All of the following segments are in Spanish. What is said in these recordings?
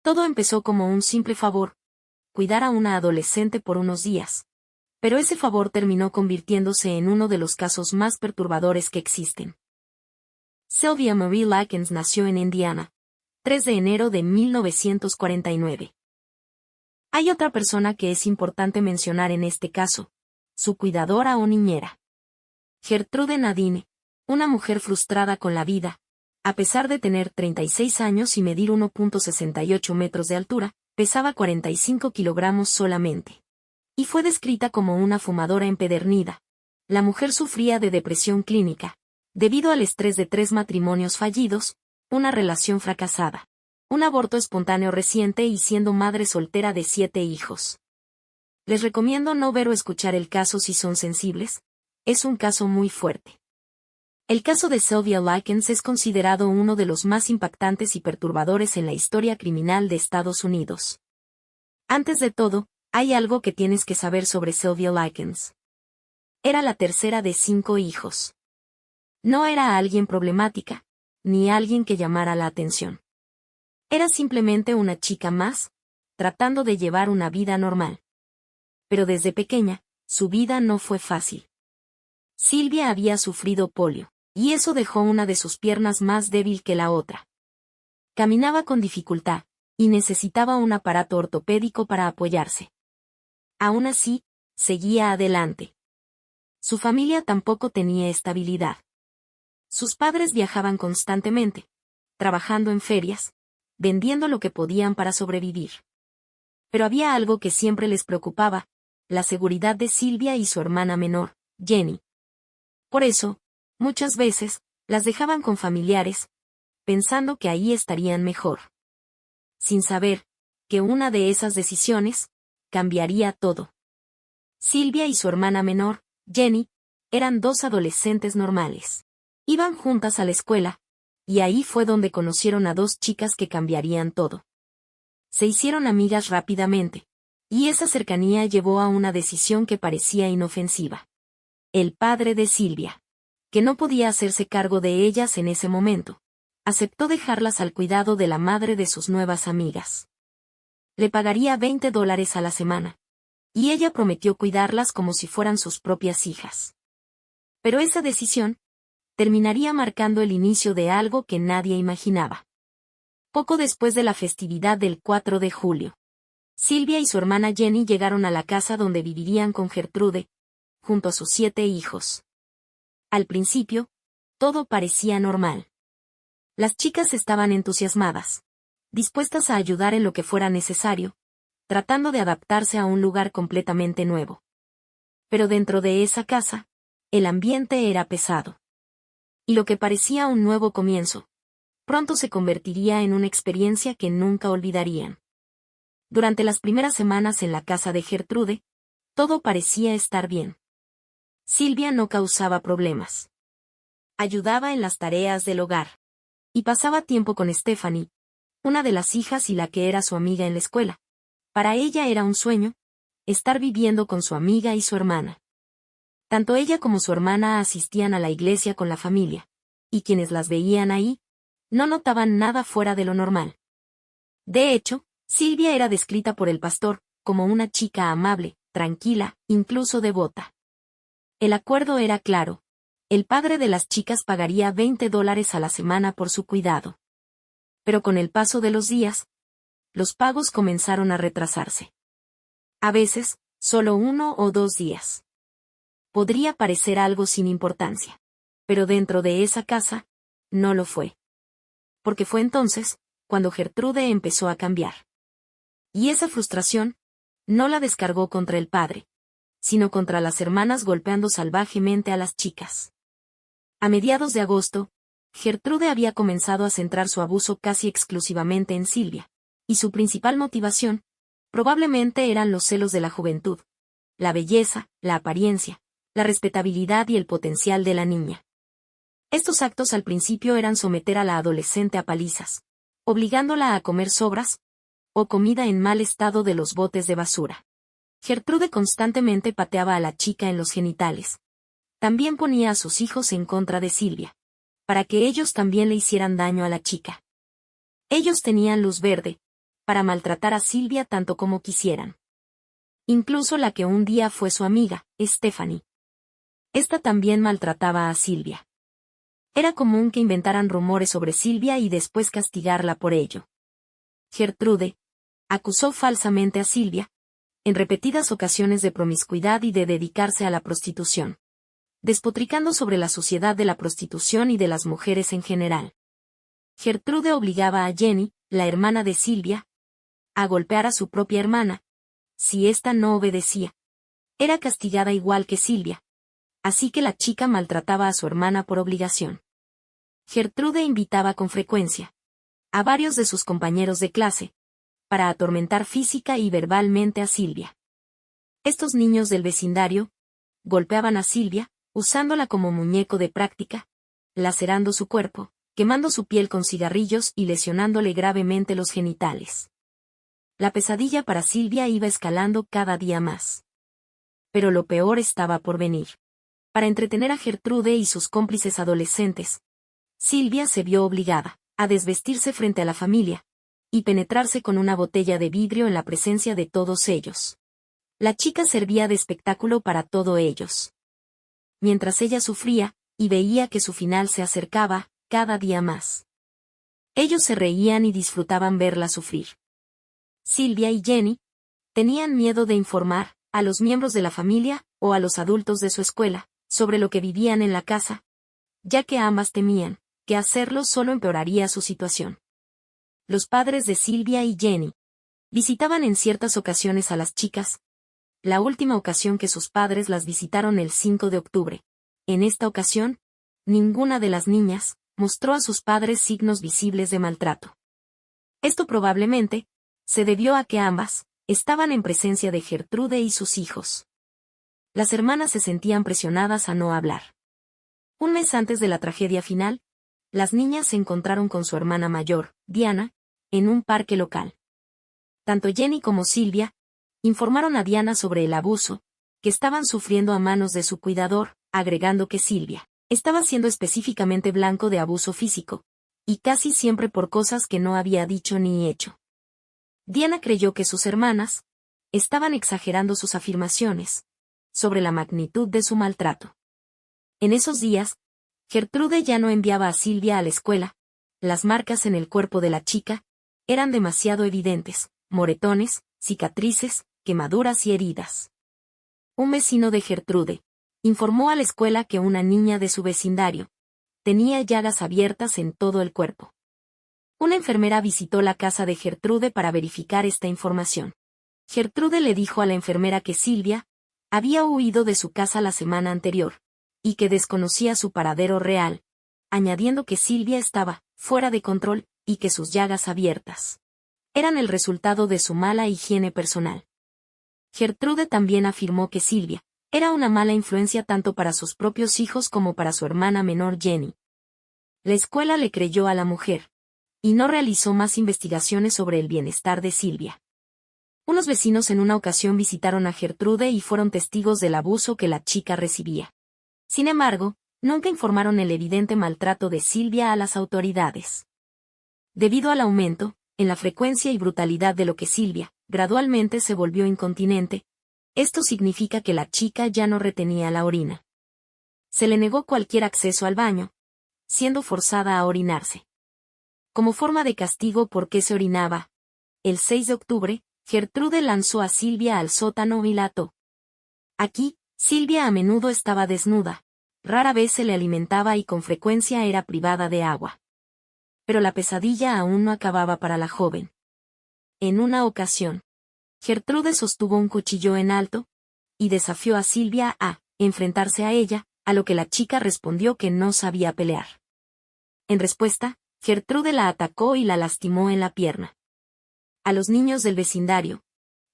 Todo empezó como un simple favor, cuidar a una adolescente por unos días. Pero ese favor terminó convirtiéndose en uno de los casos más perturbadores que existen. Sylvia Marie Likens nació en Indiana, 3 de enero de 1949. Hay otra persona que es importante mencionar en este caso, su cuidadora o niñera. Gertrude Nadine, una mujer frustrada con la vida, a pesar de tener 36 años y medir 1.68 metros de altura, pesaba 45 kilogramos solamente. Y fue descrita como una fumadora empedernida. La mujer sufría de depresión clínica, debido al estrés de 3 matrimonios fallidos, una relación fracasada, un aborto espontáneo reciente y siendo madre soltera de 7 hijos. Les recomiendo no ver o escuchar el caso si son sensibles, es un caso muy fuerte. El caso de Sylvia Likens es considerado uno de los más impactantes y perturbadores en la historia criminal de Estados Unidos. Antes de todo, hay algo que tienes que saber sobre Sylvia Likens. Era la tercera de 5 hijos. No era alguien problemática, ni alguien que llamara la atención. Era simplemente una chica más, tratando de llevar una vida normal. Pero desde pequeña, su vida no fue fácil. Sylvia había sufrido polio, y eso dejó una de sus piernas más débil que la otra. Caminaba con dificultad, y necesitaba un aparato ortopédico para apoyarse. Aún así, seguía adelante. Su familia tampoco tenía estabilidad. Sus padres viajaban constantemente, trabajando en ferias, vendiendo lo que podían para sobrevivir. Pero había algo que siempre les preocupaba, la seguridad de Sylvia y su hermana menor, Jenny. Por eso, muchas veces, las dejaban con familiares, pensando que ahí estarían mejor. Sin saber que una de esas decisiones cambiaría todo. Sylvia y su hermana menor, Jenny, eran 2 adolescentes normales. Iban juntas a la escuela, y ahí fue donde conocieron a 2 chicas que cambiarían todo. Se hicieron amigas rápidamente, y esa cercanía llevó a una decisión que parecía inofensiva. El padre de Sylvia, que no podía hacerse cargo de ellas en ese momento, aceptó dejarlas al cuidado de la madre de sus nuevas amigas. Le pagaría $20 a la semana, y ella prometió cuidarlas como si fueran sus propias hijas. Pero esa decisión terminaría marcando el inicio de algo que nadie imaginaba. Poco después de la festividad del 4 de julio, Sylvia y su hermana Jenny llegaron a la casa donde vivirían con Gertrude, junto a sus 7 hijos. Al principio, todo parecía normal. Las chicas estaban entusiasmadas, dispuestas a ayudar en lo que fuera necesario, tratando de adaptarse a un lugar completamente nuevo. Pero dentro de esa casa, el ambiente era pesado. Y lo que parecía un nuevo comienzo, pronto se convertiría en una experiencia que nunca olvidarían. Durante las primeras semanas en la casa de Gertrude, todo parecía estar bien. Sylvia no causaba problemas. Ayudaba en las tareas del hogar. Y pasaba tiempo con Stephanie, una de las hijas y la que era su amiga en la escuela. Para ella era un sueño, estar viviendo con su amiga y su hermana. Tanto ella como su hermana asistían a la iglesia con la familia, y quienes las veían ahí, no notaban nada fuera de lo normal. De hecho, Sylvia era descrita por el pastor como una chica amable, tranquila, incluso devota. El acuerdo era claro. El padre de las chicas pagaría $20 a la semana por su cuidado. Pero con el paso de los días, los pagos comenzaron a retrasarse. A veces, solo 1 o 2 días. Podría parecer algo sin importancia. Pero dentro de esa casa, no lo fue. Porque fue entonces, cuando Gertrude empezó a cambiar. Y esa frustración, no la descargó contra el padre, sino contra las hermanas golpeando salvajemente a las chicas. A mediados de agosto, Gertrude había comenzado a centrar su abuso casi exclusivamente en Sylvia, y su principal motivación, probablemente eran los celos de la juventud, la belleza, la apariencia, la respetabilidad y el potencial de la niña. Estos actos al principio eran someter a la adolescente a palizas, obligándola a comer sobras, o comida en mal estado de los botes de basura. Gertrude constantemente pateaba a la chica en los genitales. También ponía a sus hijos en contra de Sylvia, para que ellos también le hicieran daño a la chica. Ellos tenían luz verde, para maltratar a Silvia tanto como quisieran. Incluso la que un día fue su amiga, Stephanie. Esta también maltrataba a Silvia. Era común que inventaran rumores sobre Silvia y después castigarla por ello. Gertrude acusó falsamente a Silvia, en repetidas ocasiones, de promiscuidad y de dedicarse a la prostitución, despotricando sobre la suciedad de la prostitución y de las mujeres en general. Gertrude obligaba a Jenny, la hermana de Silvia, a golpear a su propia hermana. Si ésta no obedecía, era castigada igual que Silvia, así que la chica maltrataba a su hermana por obligación. Gertrude invitaba con frecuencia a varios de sus compañeros de clase para atormentar física y verbalmente a Silvia. Estos niños del vecindario golpeaban a Silvia, usándola como muñeco de práctica, lacerando su cuerpo, quemando su piel con cigarrillos y lesionándole gravemente los genitales. La pesadilla para Silvia iba escalando cada día más. Pero lo peor estaba por venir. Para entretener a Gertrude y sus cómplices adolescentes, Silvia se vio obligada a desvestirse frente a la familia y penetrarse con una botella de vidrio en la presencia de todos ellos. La chica servía de espectáculo para todos ellos. Mientras ella sufría, y veía que su final se acercaba, cada día más. Ellos se reían y disfrutaban verla sufrir. Silvia y Jenny tenían miedo de informar a los miembros de la familia o a los adultos de su escuela sobre lo que vivían en la casa, ya que ambas temían que hacerlo solo empeoraría su situación. Los padres de Silvia y Jenny visitaban en ciertas ocasiones a las chicas. La última ocasión que sus padres las visitaron el 5 de octubre. En esta ocasión, ninguna de las niñas mostró a sus padres signos visibles de maltrato. Esto probablemente se debió a que ambas estaban en presencia de Gertrude y sus hijos. Las hermanas se sentían presionadas a no hablar. Un mes antes de la tragedia final, las niñas se encontraron con su hermana mayor, Diana, en un parque local. Tanto Jenny como Silvia informaron a Diana sobre el abuso que estaban sufriendo a manos de su cuidador, agregando que Silvia estaba siendo específicamente blanco de abuso físico, y casi siempre por cosas que no había dicho ni hecho. Diana creyó que sus hermanas estaban exagerando sus afirmaciones sobre la magnitud de su maltrato. En esos días, Gertrude ya no enviaba a Silvia a la escuela. Las marcas en el cuerpo de la chica eran demasiado evidentes: moretones, cicatrices, quemaduras y heridas. Un vecino de Gertrude informó a la escuela que una niña de su vecindario tenía llagas abiertas en todo el cuerpo. Una enfermera visitó la casa de Gertrude para verificar esta información. Gertrude le dijo a la enfermera que Silvia había huido de su casa la semana anterior y que desconocía su paradero real, añadiendo que Silvia estaba fuera de control y que sus llagas abiertas eran el resultado de su mala higiene personal. Gertrude también afirmó que Silvia era una mala influencia tanto para sus propios hijos como para su hermana menor Jenny. La escuela le creyó a la mujer y no realizó más investigaciones sobre el bienestar de Silvia. Unos vecinos en una ocasión visitaron a Gertrude y fueron testigos del abuso que la chica recibía. Sin embargo, nunca informaron el evidente maltrato de Silvia a las autoridades. Debido al aumento en la frecuencia y brutalidad de lo que Silvia gradualmente se volvió incontinente, esto significa que la chica ya no retenía la orina. Se le negó cualquier acceso al baño, siendo forzada a orinarse. Como forma de castigo porque se orinaba, el 6 de octubre, Gertrude lanzó a Silvia al sótano y la ató. Aquí, Silvia a menudo estaba desnuda, rara vez se le alimentaba y con frecuencia era privada de agua. Pero la pesadilla aún no acababa para la joven. En una ocasión, Gertrude sostuvo un cuchillo en alto y desafió a Silvia a enfrentarse a ella, a lo que la chica respondió que no sabía pelear. En respuesta, Gertrude la atacó y la lastimó en la pierna. A los niños del vecindario,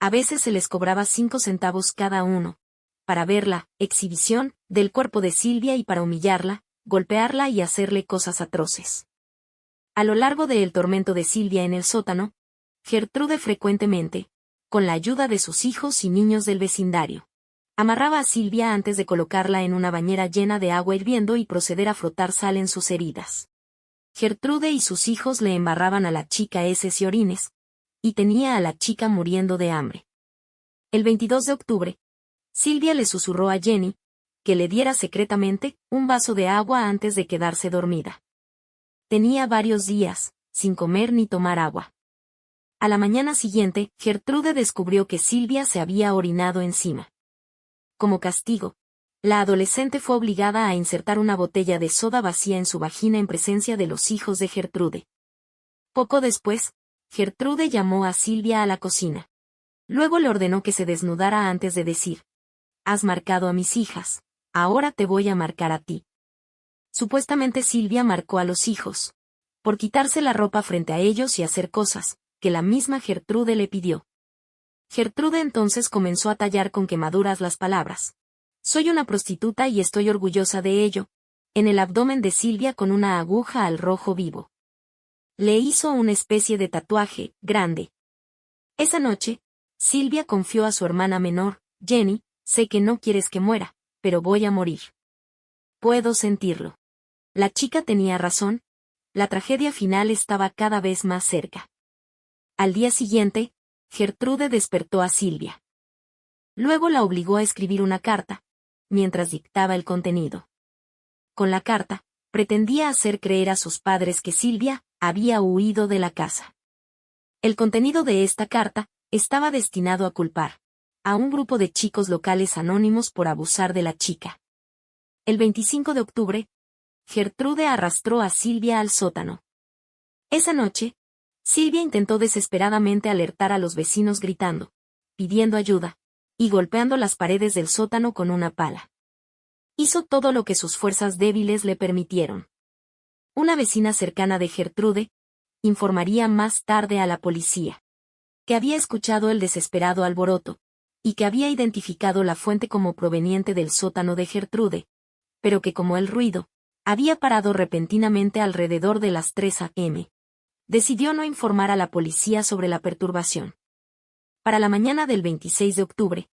a veces se les cobraba 5 centavos cada uno, para ver la exhibición del cuerpo de Silvia y para humillarla, golpearla y hacerle cosas atroces. A lo largo del tormento de Silvia en el sótano, Gertrude frecuentemente, con la ayuda de sus hijos y niños del vecindario, amarraba a Silvia antes de colocarla en una bañera llena de agua hirviendo y proceder a frotar sal en sus heridas. Gertrude y sus hijos le embarraban a la chica heces y orines, y tenía a la chica muriendo de hambre. El 22 de octubre, Silvia le susurró a Jenny que le diera secretamente un vaso de agua antes de quedarse dormida. Tenía varios días sin comer ni tomar agua. A la mañana siguiente, Gertrude descubrió que Silvia se había orinado encima. Como castigo, la adolescente fue obligada a insertar una botella de soda vacía en su vagina en presencia de los hijos de Gertrude. Poco después, Gertrude llamó a Silvia a la cocina. Luego le ordenó que se desnudara antes de decir: «Has marcado a mis hijas, ahora te voy a marcar a ti». Supuestamente Silvia marcó a los hijos, por quitarse la ropa frente a ellos y hacer cosas que la misma Gertrude le pidió. Gertrude entonces comenzó a tallar con quemaduras las palabras: «Soy una prostituta y estoy orgullosa de ello», en el abdomen de Silvia con una aguja al rojo vivo. Le hizo una especie de tatuaje grande. Esa noche, Silvia confió a su hermana menor, Jenny: «Sé que no quieres que muera, pero voy a morir. Puedo sentirlo». La chica tenía razón, la tragedia final estaba cada vez más cerca. Al día siguiente, Gertrude despertó a Silvia. Luego la obligó a escribir una carta, mientras dictaba el contenido. Con la carta, pretendía hacer creer a sus padres que Silvia había huido de la casa. El contenido de esta carta estaba destinado a culpar a un grupo de chicos locales anónimos por abusar de la chica. El 25 de octubre, Gertrude arrastró a Silvia al sótano. Esa noche, Silvia intentó desesperadamente alertar a los vecinos gritando, pidiendo ayuda, y golpeando las paredes del sótano con una pala. Hizo todo lo que sus fuerzas débiles le permitieron. Una vecina cercana de Gertrude informaría más tarde a la policía que había escuchado el desesperado alboroto, y que había identificado la fuente como proveniente del sótano de Gertrude, pero que como el ruido había parado repentinamente alrededor de las 3 a.m., decidió no informar a la policía sobre la perturbación. Para la mañana del 26 de octubre,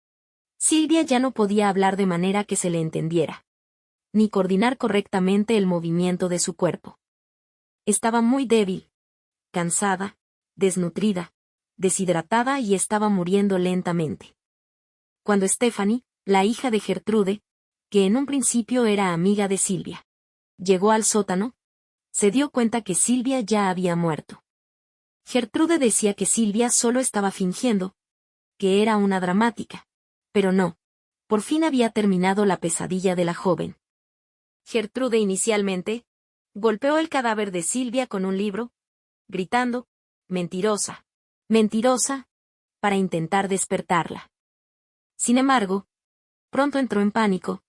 Silvia ya no podía hablar de manera que se le entendiera, ni coordinar correctamente el movimiento de su cuerpo. Estaba muy débil, cansada, desnutrida, deshidratada y estaba muriendo lentamente. Cuando Stephanie, la hija de Gertrude, que en un principio era amiga de Silvia, llegó al sótano, se dio cuenta que Silvia ya había muerto. Gertrude decía que Silvia solo estaba fingiendo, que era una dramática, pero no, por fin había terminado la pesadilla de la joven. Gertrude inicialmente golpeó el cadáver de Silvia con un libro, gritando: «Mentirosa, mentirosa», para intentar despertarla. Sin embargo, pronto entró en pánico,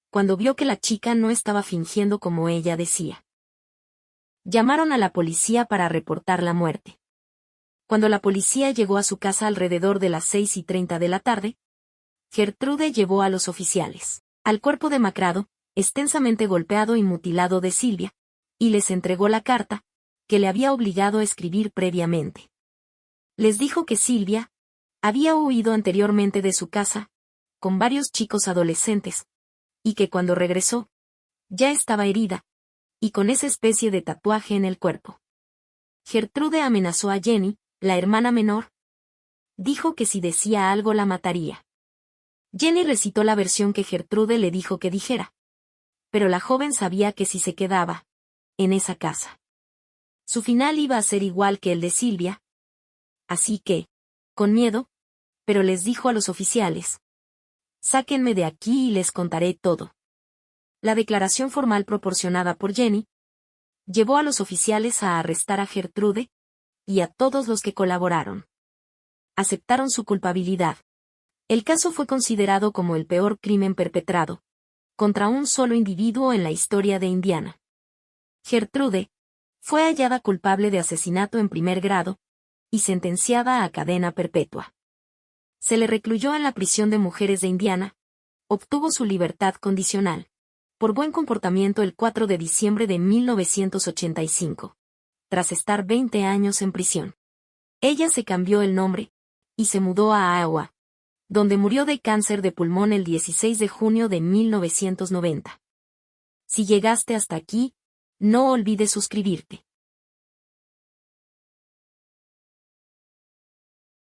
cuando vio que la chica no estaba fingiendo como ella decía. Llamaron a la policía para reportar la muerte. Cuando la policía llegó a su casa alrededor de las 6:30 de la tarde, Gertrude llevó a los oficiales al cuerpo demacrado, extensamente golpeado y mutilado de Silvia, y les entregó la carta que le había obligado a escribir previamente. Les dijo que Silvia había huido anteriormente de su casa, con varios chicos adolescentes, y que cuando regresó, ya estaba herida, y con esa especie de tatuaje en el cuerpo. Gertrude amenazó a Jenny, la hermana menor. Dijo que si decía algo la mataría. Jenny recitó la versión que Gertrude le dijo que dijera. Pero la joven sabía que si se quedaba en esa casa, su final iba a ser igual que el de Silvia. Así que, con miedo, pero les dijo a los oficiales: «Sáquenme de aquí y les contaré todo». La declaración formal proporcionada por Jenny llevó a los oficiales a arrestar a Gertrude y a todos los que colaboraron. Aceptaron su culpabilidad. El caso fue considerado como el peor crimen perpetrado contra un solo individuo en la historia de Indiana. Gertrude fue hallada culpable de asesinato en primer grado y sentenciada a cadena perpetua. Se le recluyó en la prisión de mujeres de Indiana, obtuvo su libertad condicional por buen comportamiento el 4 de diciembre de 1985, tras estar 20 años en prisión. Ella se cambió el nombre y se mudó a Iowa, donde murió de cáncer de pulmón el 16 de junio de 1990. Si llegaste hasta aquí, no olvides suscribirte.